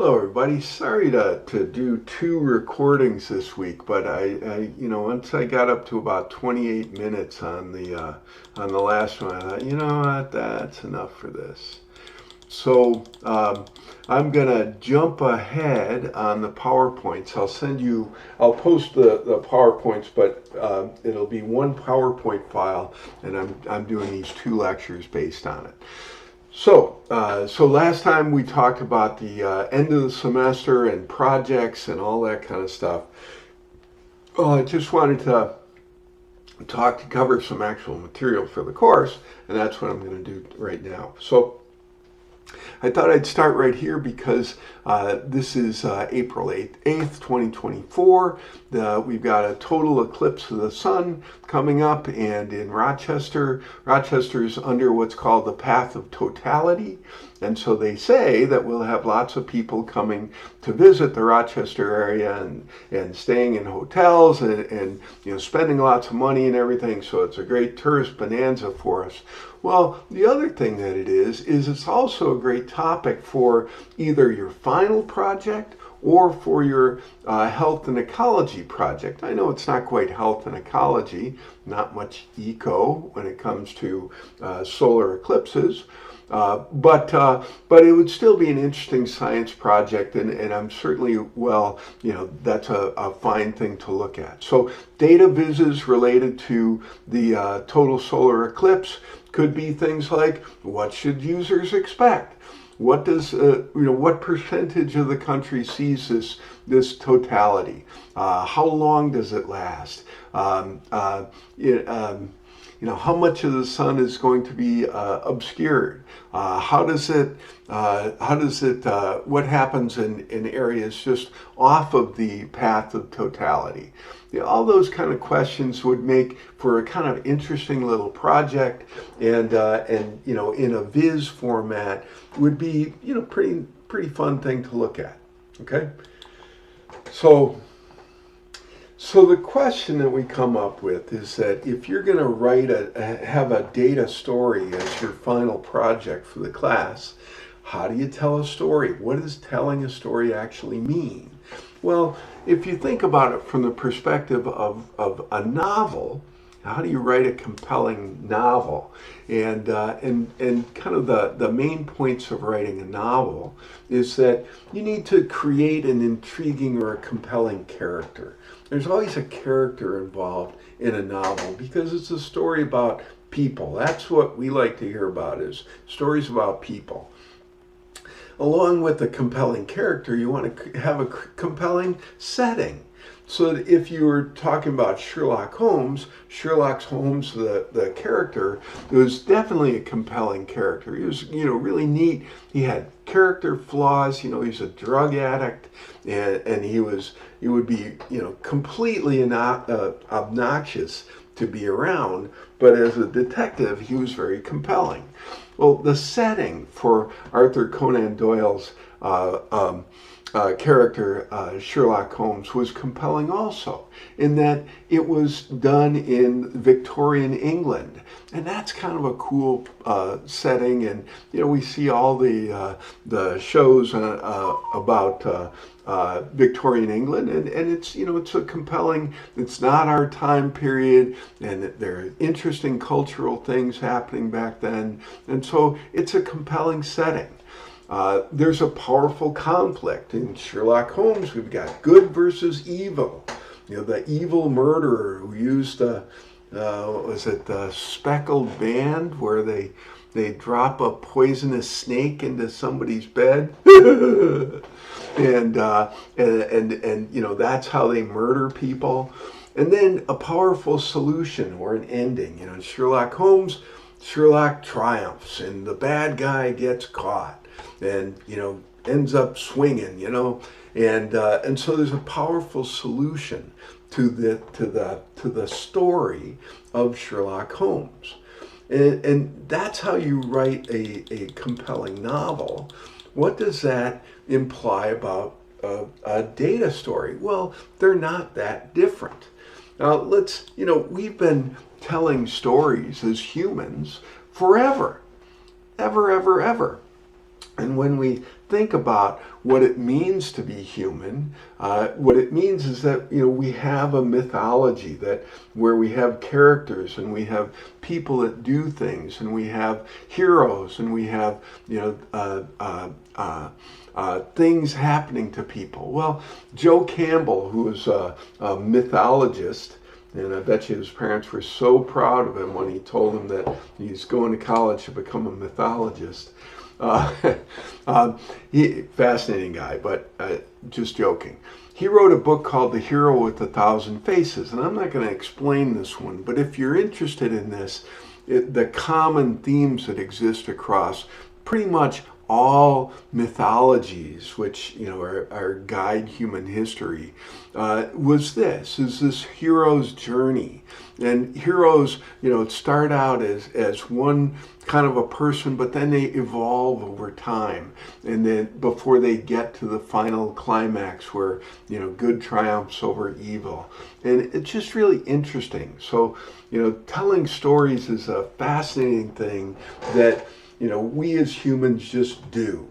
Hello, everybody. Sorry to do two recordings this week, but once I got up to about 28 minutes on the last one, I thought, you know what, that's enough for this. So I'm gonna jump ahead on the PowerPoints. I'll post the PowerPoints, but it'll be one PowerPoint file, and I'm doing these two lectures based on it. So last time we talked about the end of the semester and projects and all that kind of stuff. I just wanted to cover some actual material for the course, and that's what I'm going to do right now. So I thought I'd start right here because this is April 8th, 2024. We've got a total eclipse of the sun coming up, and in Rochester's under what's called the path of totality. And so they say that we'll have lots of people coming to visit the Rochester area and staying in hotels and spending lots of money and everything. So it's a great tourist bonanza for us. Well, the other thing that it is it's also a great topic for either your final project or for your health and ecology project. I know it's not quite health and ecology, not much eco when it comes to solar eclipses. But it would still be an interesting science project, and I'm certainly, that's a fine thing to look at. So data vises related to the total solar eclipse could be things like, what should users expect? What does, what percentage of the country sees this totality? How long does it last? How much of the sun is going to be obscured? What happens in areas just off of the path of totality? All those kind of questions would make for a kind of interesting little project, and in a viz format would be, pretty fun thing to look at. Okay, so the question that we come up with is that if you're going to have a data story as your final project for the class, how do you tell a story? What does telling a story actually mean? Well, if you think about it from the perspective of a novel, how do you write a compelling novel? And kind of the main points of writing a novel is that you need to create an intriguing or a compelling character. There's always a character involved in a novel because it's a story about people. That's what we like to hear about, is stories about people. Along with the compelling character, you want to have a compelling setting. So that if you were talking about Sherlock Holmes, the character, was definitely a compelling character. He was, really neat. He had character flaws. He's a drug addict, and he would be, completely obnoxious to be around. But as a detective, he was very compelling. Well, the setting for Arthur Conan Doyle's character, Sherlock Holmes, was compelling also, in that it was done in Victorian England. And that's kind of a cool setting. And, we see all the shows about Victorian England, and it's, it's a compelling, it's not our time period, and there are interesting cultural things happening back then. And so it's a compelling setting. There's a powerful conflict. In Sherlock Holmes, we've got good versus evil. The evil murderer who used the speckled band, where they drop a poisonous snake into somebody's bed, and that's how they murder people. And then a powerful solution or an ending. In Sherlock Holmes, Sherlock triumphs, and the bad guy gets caught, and ends up swinging, and so there's a powerful solution to the story of Sherlock Holmes, and that's how you write a compelling novel. What does that imply about a data story? Well, they're not that different. Now we've been telling stories as humans forever, ever. And when we think about what it means to be human, what it means is that, you know, we have a mythology that where we have characters and we have people that do things and we have heroes and we have, you know, things happening to people. Well, Joe Campbell, who was a mythologist, and I bet you his parents were so proud of him when he told them that he's going to college to become a mythologist. Fascinating guy, but just joking. He wrote a book called The Hero with a Thousand Faces, and I'm not going to explain this one, but if you're interested in this, the common themes that exist across pretty much all mythologies, which, you know, are guide human history, is this hero's journey. And heroes, you know, start out as one kind of a person, but then they evolve over time, and then before they get to the final climax where, you know, good triumphs over evil. And it's just really interesting. So, you know, telling stories is a fascinating thing that, you know, we as humans just do.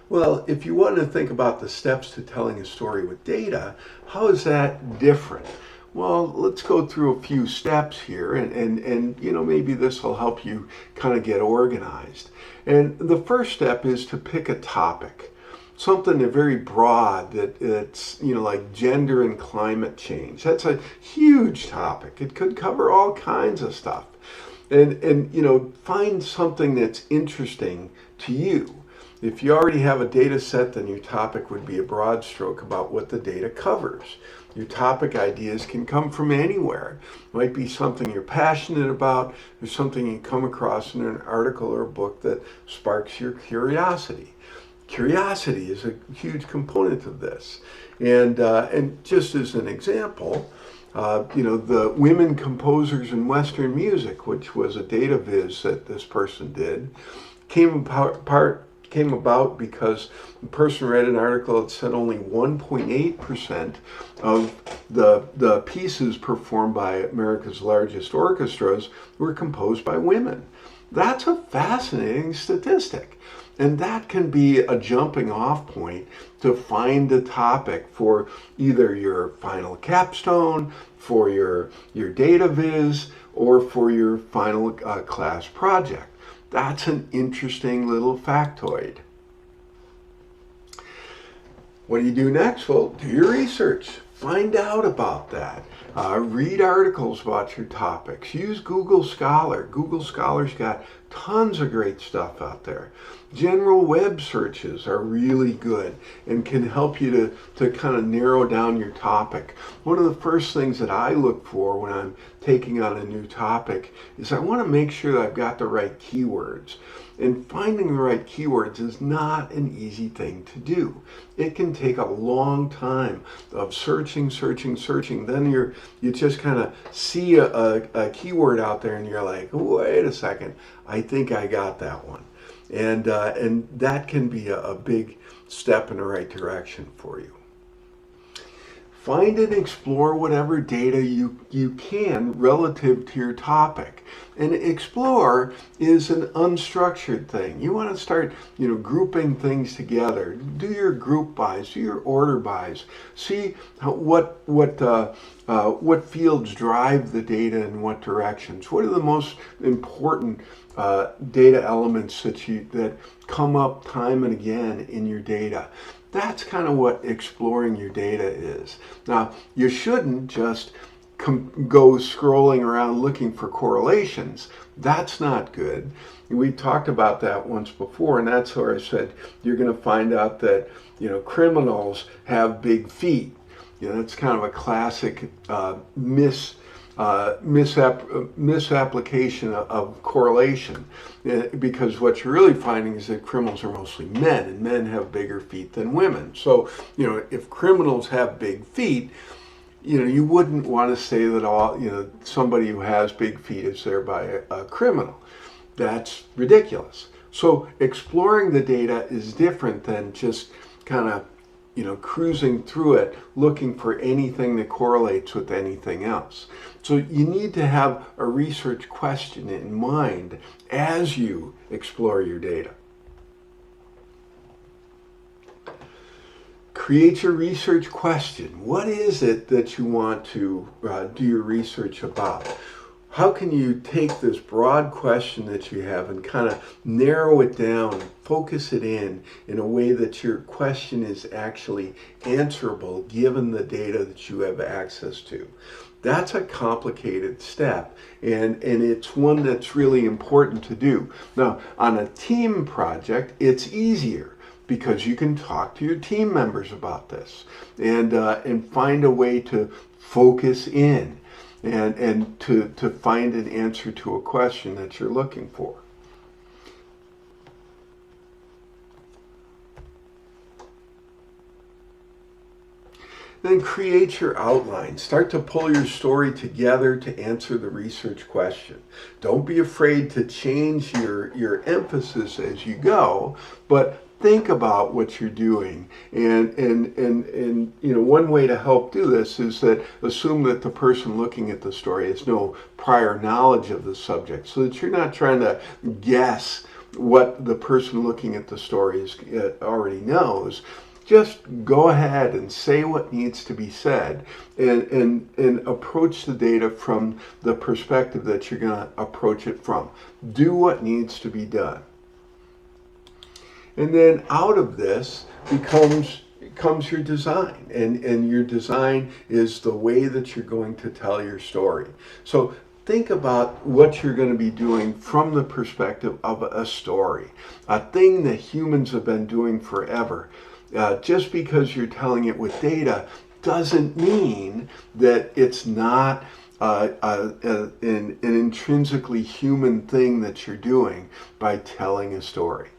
Well, if you want to think about the steps to telling a story with data, how is that different? Well, let's go through a few steps here, and you know, maybe this will help you kind of get organized. And the first step is to pick a topic, something very broad that's, you know, like gender and climate change. That's a huge topic. It could cover all kinds of stuff. And you know, find something that's interesting to you. If you already have a data set, then your topic would be a broad stroke about what the data covers. Your topic ideas can come from anywhere. It might be something you're passionate about, or something you come across in an article or a book that sparks your curiosity. Curiosity is a huge component of this. And just as an example, you know, the women composers in Western music, which was a data viz that this person did, came about because the person read an article that said only 1.8% of the pieces performed by America's largest orchestras were composed by women. That's a fascinating statistic. And that can be a jumping off point to find a topic for either your final capstone, for your data viz, or for your final class project. That's an interesting little factoid. What do you do next? Well, do your research. Find out about that. Read articles about your topics. Use Google Scholar. Google Scholar's got tons of great stuff out there. General web searches are really good and can help you to kind of narrow down your topic. One of the first things that I look for when I'm taking on a new topic is I want to make sure that I've got the right keywords. And finding the right keywords is not an easy thing to do. It can take a long time of searching. Then you just kind of see a keyword out there and you're like, wait a second, I think I got that one. And that can be a big step in the right direction for you. Find and explore whatever data you can relative to your topic. And explore is an unstructured thing. You want to start, you know, grouping things together. Do your group buys, do your order buys. See what fields drive the data in what directions. What are the most important data elements that come up time and again in your data? That's kind of what exploring your data is. Now, you shouldn't just go scrolling around looking for correlations. That's not good. We talked about that once before, and that's where I said you're going to find out that, you know, criminals have big feet. You know, it's kind of a classic misapplication of correlation, because what you're really finding is that criminals are mostly men, and men have bigger feet than women. So, you know, if criminals have big feet, you know, you wouldn't want to say that somebody who has big feet is thereby a criminal. That's ridiculous. So exploring the data is different than just kind of, you know, cruising through it, looking for anything that correlates with anything else. So you need to have a research question in mind as you explore your data. Create your research question. What is it that you want to do your research about? How can you take this broad question that you have and kind of narrow it down, focus it in a way that your question is actually answerable given the data that you have access to? That's a complicated step, and it's one that's really important to do. Now, on a team project, it's easier because you can talk to your team members about this and find a way to focus in and to find an answer to a question that you're looking for. Then create your outline. Start to pull your story together to answer the research question. Don't be afraid to change your emphasis as you go, but think about what you're doing. And one way to help do this is that assume that the person looking at the story has no prior knowledge of the subject, so that you're not trying to guess what the person looking at the story already knows. Just go ahead and say what needs to be said and approach the data from the perspective that you're going to approach it from. Do what needs to be done. And then out of this comes your design. And your design is the way that you're going to tell your story. So think about what you're going to be doing from the perspective of a story, a thing that humans have been doing forever. Just because you're telling it with data doesn't mean that it's not an intrinsically human thing that you're doing by telling a story.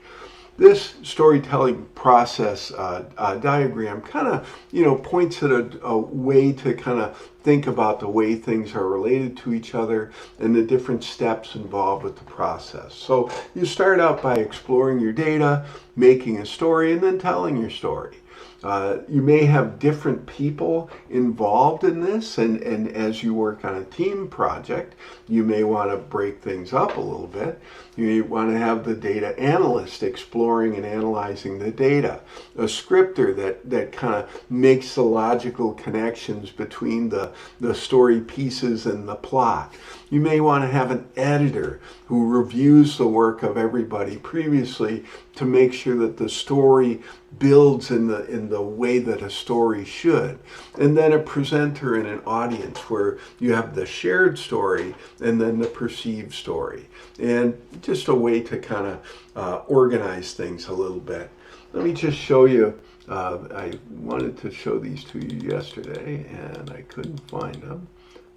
This storytelling process diagram kind of, points at a way to kind of think about the way things are related to each other and the different steps involved with the process. So you start out by exploring your data, making a story, and then telling your story. You may have different people involved in this, and as you work on a team project, you may want to break things up a little bit. You may want to have the data analyst exploring and analyzing the data, a scripter that kind of makes the logical connections between the story pieces and the plot. You may want to have an editor who reviews the work of everybody previously to make sure that the story builds in the way that a story should. And then a presenter and an audience where you have the shared story and then the perceived story. And just a way to kind of organize things a little bit. Let me just show you. I wanted to show these to you yesterday and I couldn't find them.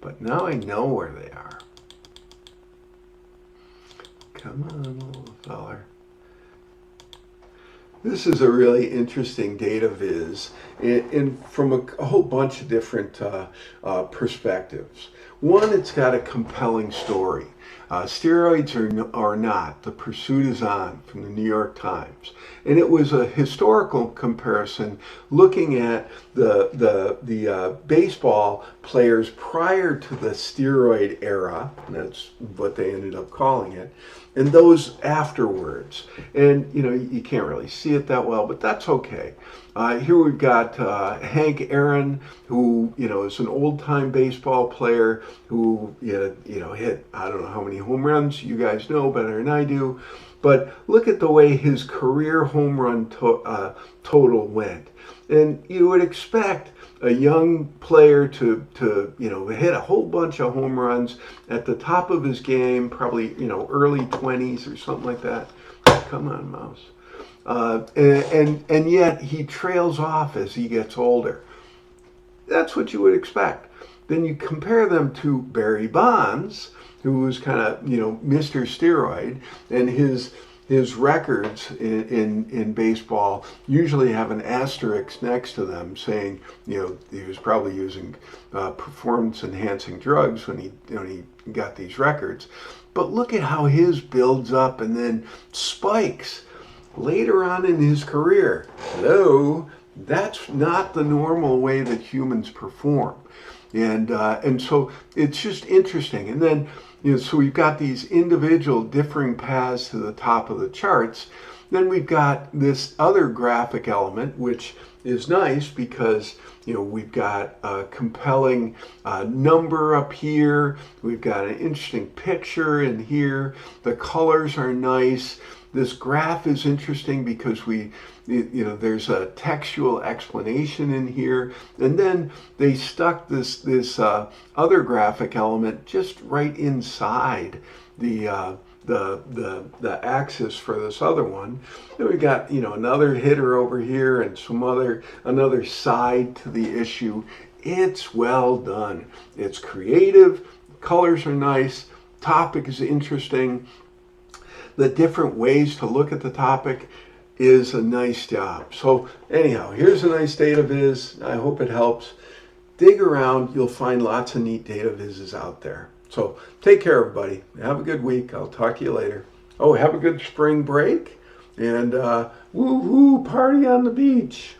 But now I know where they are. Come on, little feller. This is a really interesting data viz from a whole bunch of different perspectives. One, it's got a compelling story. Steroids are not. The pursuit is on, from the New York Times. And it was a historical comparison looking at the baseball players prior to the steroid era, and that's what they ended up calling it, and those afterwards. And you can't really see it that well, but that's okay. Here we've got Hank Aaron, who is an old-time baseball player who hit I don't know how many home runs. You guys know better than I do, but look at the way his career home run total went. And you would expect a young player to hit a whole bunch of home runs at the top of his game, probably early 20s or something like that. Come on, mouse. And yet he trails off as he gets older. That's what you would expect. Then you compare them to Barry Bonds, who was kind of Mr. Steroid, and his records in baseball usually have an asterisk next to them saying he was probably using performance enhancing drugs when he got these records. But look at how his builds up and then spikes later on in his career. Hello, that's not the normal way that humans perform. And so it's just interesting. And then so we've got these individual differing paths to the top of the charts, Then we've got this other graphic element, which is nice because we've got a compelling number up here. We've got an interesting picture in here. The colors are nice. This graph is interesting because there's a textual explanation in here, and then they stuck this other graphic element just right inside the axis for this other one. Then we got another hitter over here and another side to the issue. It's well done. It's creative. Colors are nice. Topic is interesting. The different ways to look at the topic is a nice job. So anyhow, here's a nice data viz. I hope it helps. Dig around. You'll find lots of neat data vizes out there. So take care, everybody. Have a good week. I'll talk to you later. Oh, have a good spring break. And woo-hoo, party on the beach.